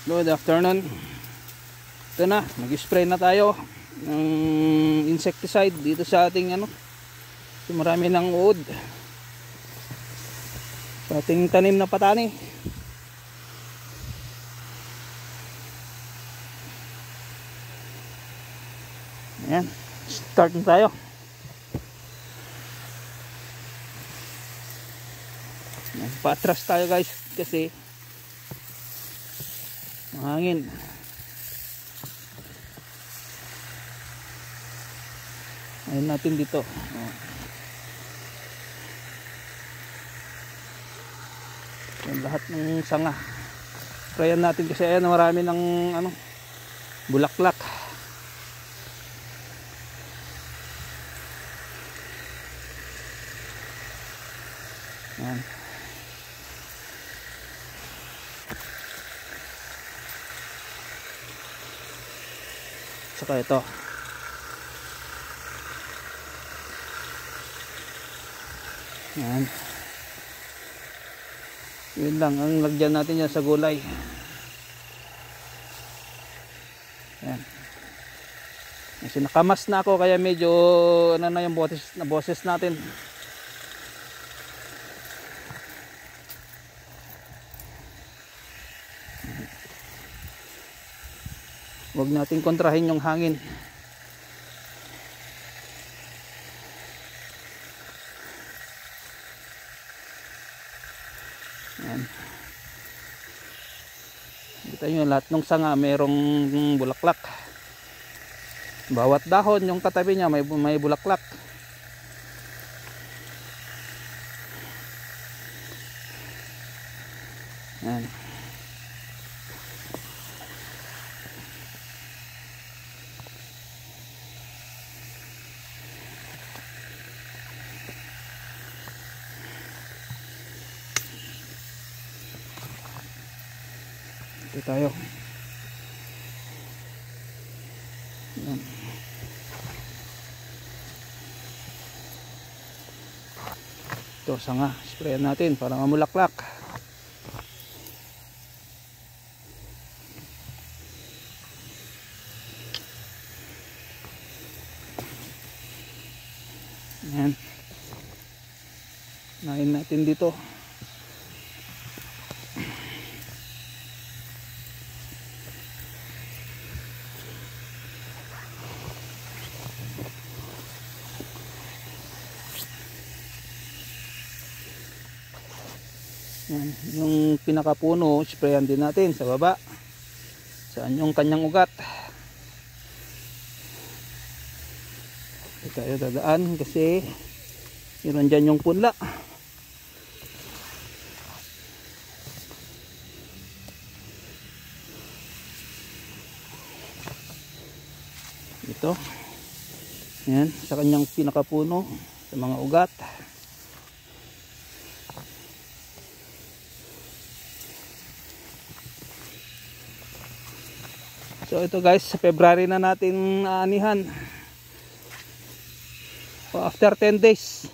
Good afternoon. Ito na, mag-spray na tayo ng insecticide dito sa ating marami ng uod sa ating tanim na patani. Ayan, start na tayo. Patras tayo guys kasi mahangin. Ayun natin dito. Yan lahat ng sanga. Sprayan natin kasi ayan marami ng bulaklak. Yan. Saka ito. Yan. Yun lang ang lagyan natin yan sa gulay. Yan. Kasi nakamas na ako kaya medyo na yung boses natin. Huwag natin kontrahin yung hangin. Yan. Kita nyo lahat ng sanga mayroong bulaklak. Bawat dahon yung katabi niya may bulaklak. Yan. Ito tayo. Yan. Ito sanga, sprayan natin para mamulaklak. Yan. Nain natin dito. Yan, yung pinakapuno sprayan din natin sa baba. Saan yung kanyang ugat. Ito tayo dadaan kasi meron dyan yung punla. Ito. Yan, sa kanyang pinakapuno sa mga ugat. So ito guys, sa February na natin aanihan. So, after 10 days.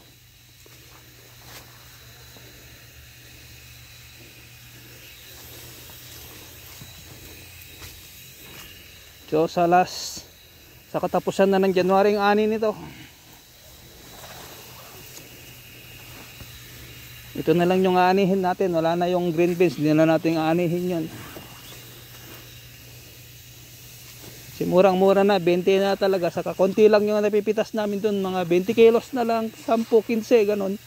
So sa katapusan na ng January ang ani nito. Ito na lang yung aanihin natin. Wala na yung green beans, hindi na natin aanihin yun. Kasi murang-mura na, 20 na talaga. Saka konti lang yung napipitas namin dun. Mga 20 kilos na lang, 10, 15, ganun.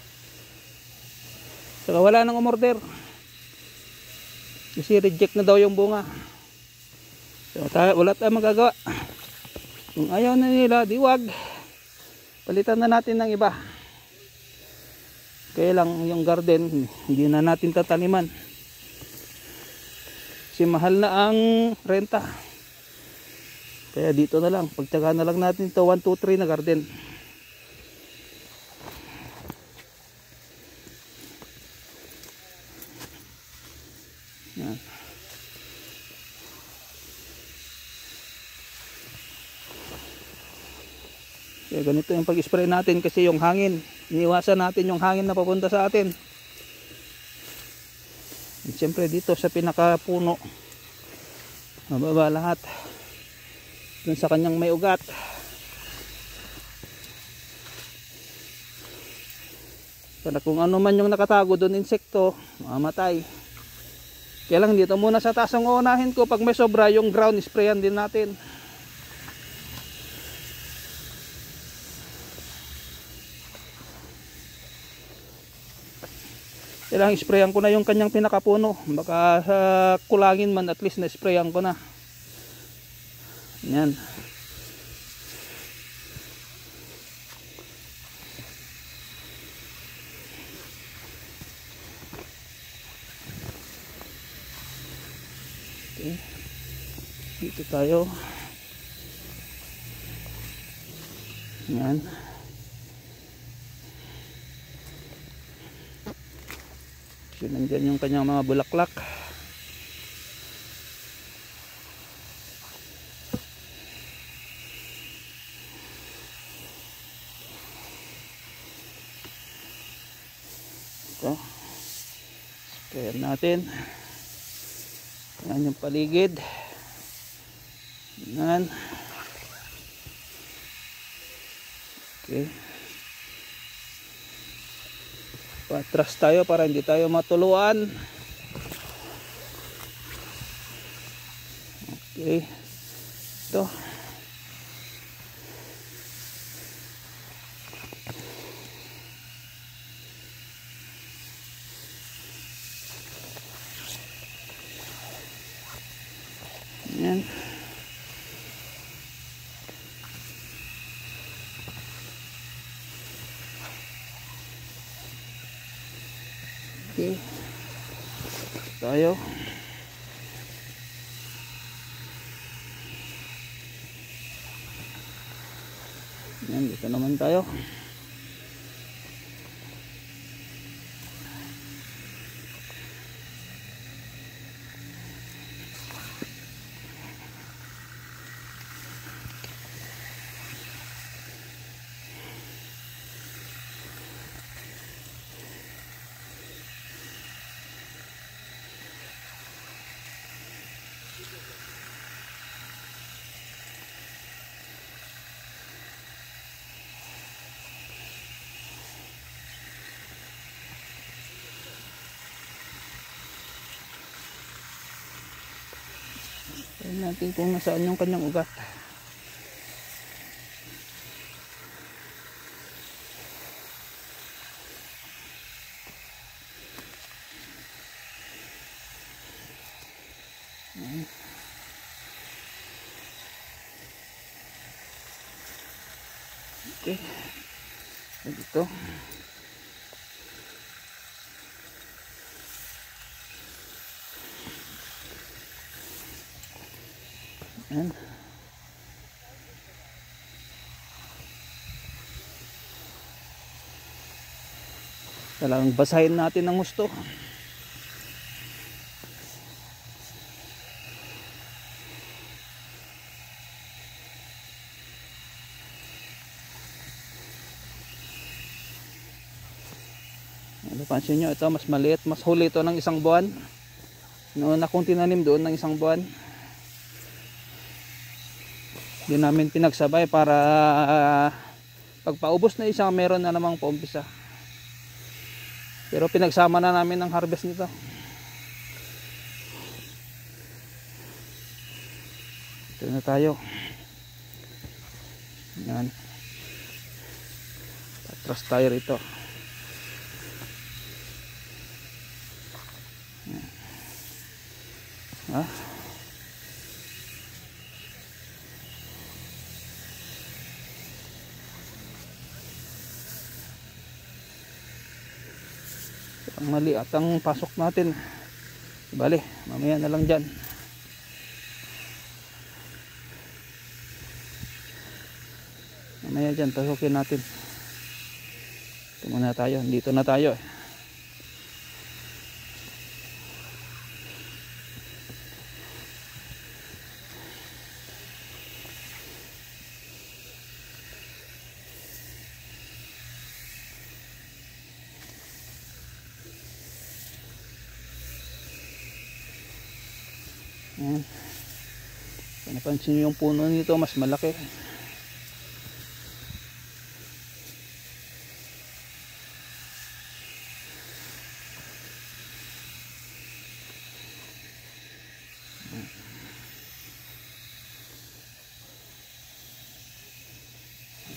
Saka wala nang umorder. Kasi reject na daw yung bunga. So wala tayong magagawa. Kung ayaw na nila, di wag. Palitan na natin ng iba. Kaya lang yung garden, hindi na natin tataniman. Kasi mahal na ang renta. Kaya dito na lang, pagtyagaan na lang natin ito 1, 2, 3 na garden. Yan. Kaya ganito yung pag-spray natin kasi yung hangin, iniwasan natin yung hangin na papunta sa atin. At siyempre dito sa pinakapuno Mababa lahat dun sa kanyang may ugat. Para kung ano man yung nakatago dun, insekto, mamatay. Kaya lang dito muna sa taas ang uunahin ko. Pag may sobra, yung ground sprayan din natin. Kailangan sprayan ko na yung kanyang pinakapuno. Baka sa kulangin man, at least na sprayan ko na. Yan. Okay. Dito tayo. Yan. So, nandyan yung kanyang mga bulaklak. Ito. Sprayan natin. Yan yung paligid. Yan. Okay. Patras tayo para hindi tayo matuluan. Okay. Ito. Yan. Okay. Tayo. Yan, dito naman tayo. Tignan natin kung nasaan yung kanyang ugat. Okay. Dito. Yan. Kailangan basahin natin ng gusto. Pansin nyo, ito mas maliit, mas huli ito ng isang buwan. Noon akong tinanim doon ng isang buwan. Hindi namin pinagsabay para pagpaubos na isang meron na namang paumpisa. Pero pinagsama na namin ang harvest nito. Ito na tayo. Yan. Patras tayo rito. Ha? Ang mali at ang pasok natin. Bale, mamaya na lang dyan. Mamaya dyan, pasukin natin. Ito muna tayo, dito na tayo. Yan. Kung napansin nyo yung puno nito, mas malaki.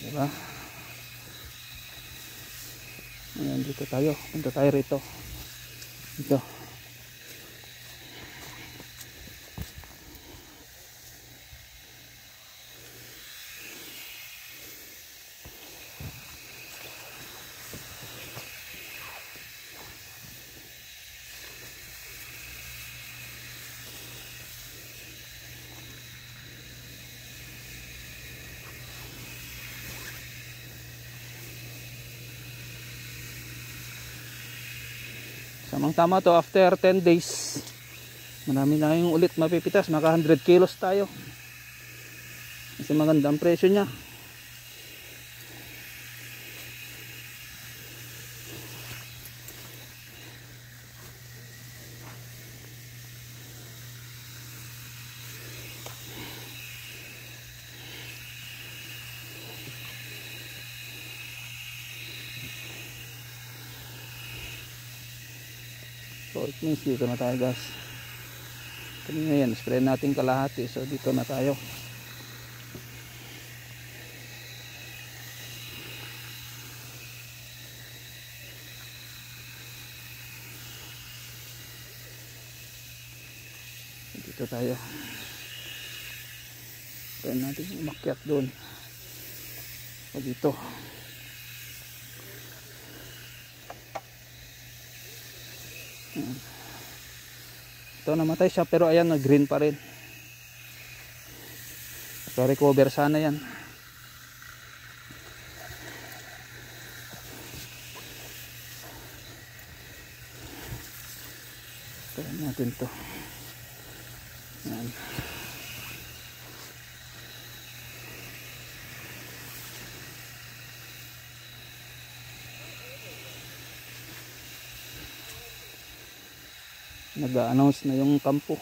Diba? Ayan, dito tayo. Punta tayo rito. Dito. Samang tama to, after 10 days marami na yung ulit mapipitas, maka 100 kilos tayo kasi maganda ang presyo nya. So it means dito na tayo guys. Kanina yan, spray natin kalahati. So dito na tayo. Dito tayo. Spray natin umakyat doon. So dito. Ito namatay siya pero ayan, green pa rin. So recover sana yan. Tignan natin to. Ayan. Nag-a-announce na yung kampo.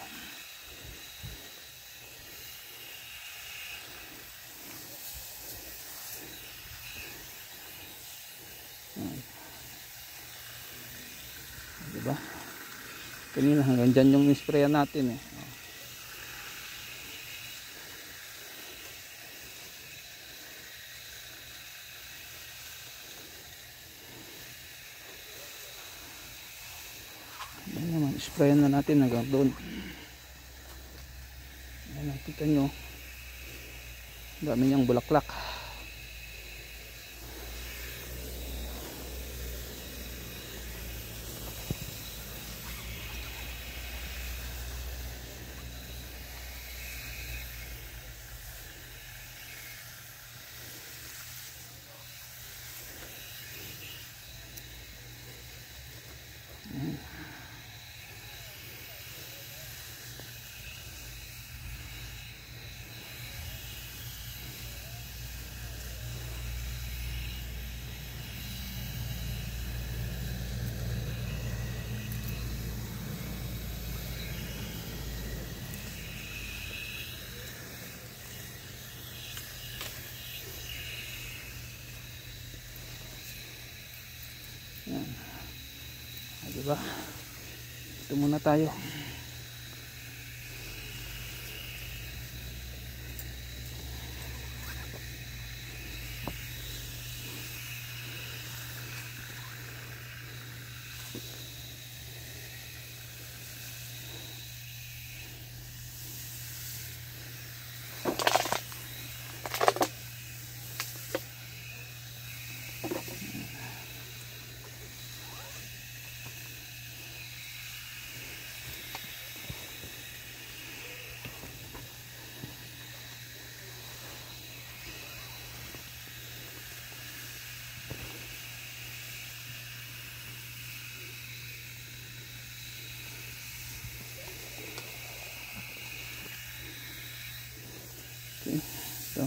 Diba? Kanina hanggang dyan yung sprayan natin eh. Sprayan na natin hanggang doon. Ayan, nakita nyo, dami niyang bulaklak. Yan. Diba? Ito muna tayo. Ito.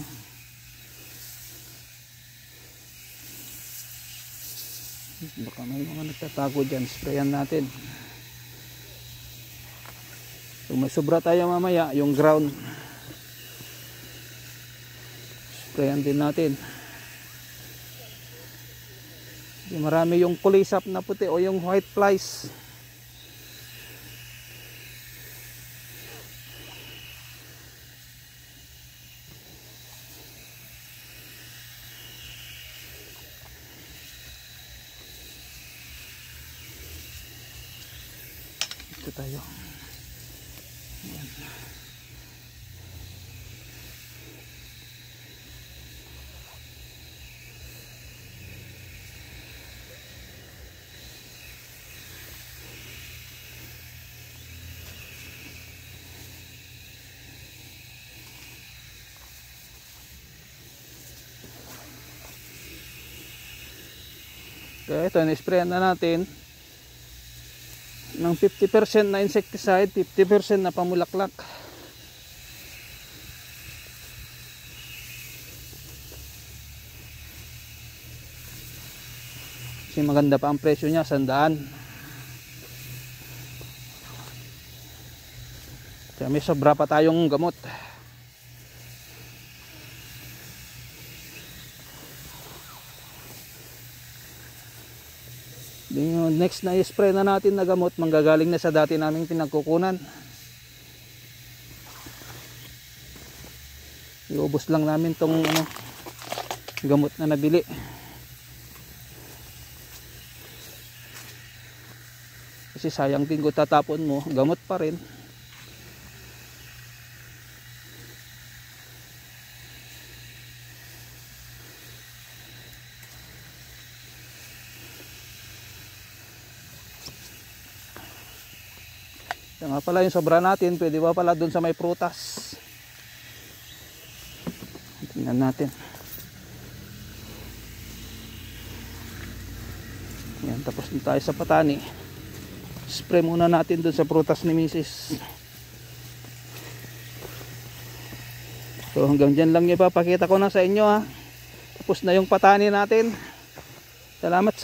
Baka may mga nagtatago dyan. Sprayan natin. Kung may sobra tayo mamaya, yung ground sprayan din natin. Marami yung kulisap na puti o yung white flies. Ito tayo. Ayan. Kaya ito, na-sprayan na natin ng 50% na insecticide, 50% na pamulaklak. Kasi maganda pa ang presyo niya, 100. Kaya may sobra pa tayong gamot. Yung next na i-spray na natin na gamot, manggagaling na sa dati naming pinagkukunan. Iubos lang namin tong gamot na nabili. Kasi sayang din kung tatapon mo, gamot pa rin. Ito nga pala yung sobra natin, pwede ba pala dun sa may prutas. Tingnan natin. Yan, tapos na tayo sa patani. Spray muna natin dun sa prutas ni Mrs. So hanggang dyan lang ipapakita ko na sa inyo ha. Tapos na yung patani natin. Salamat.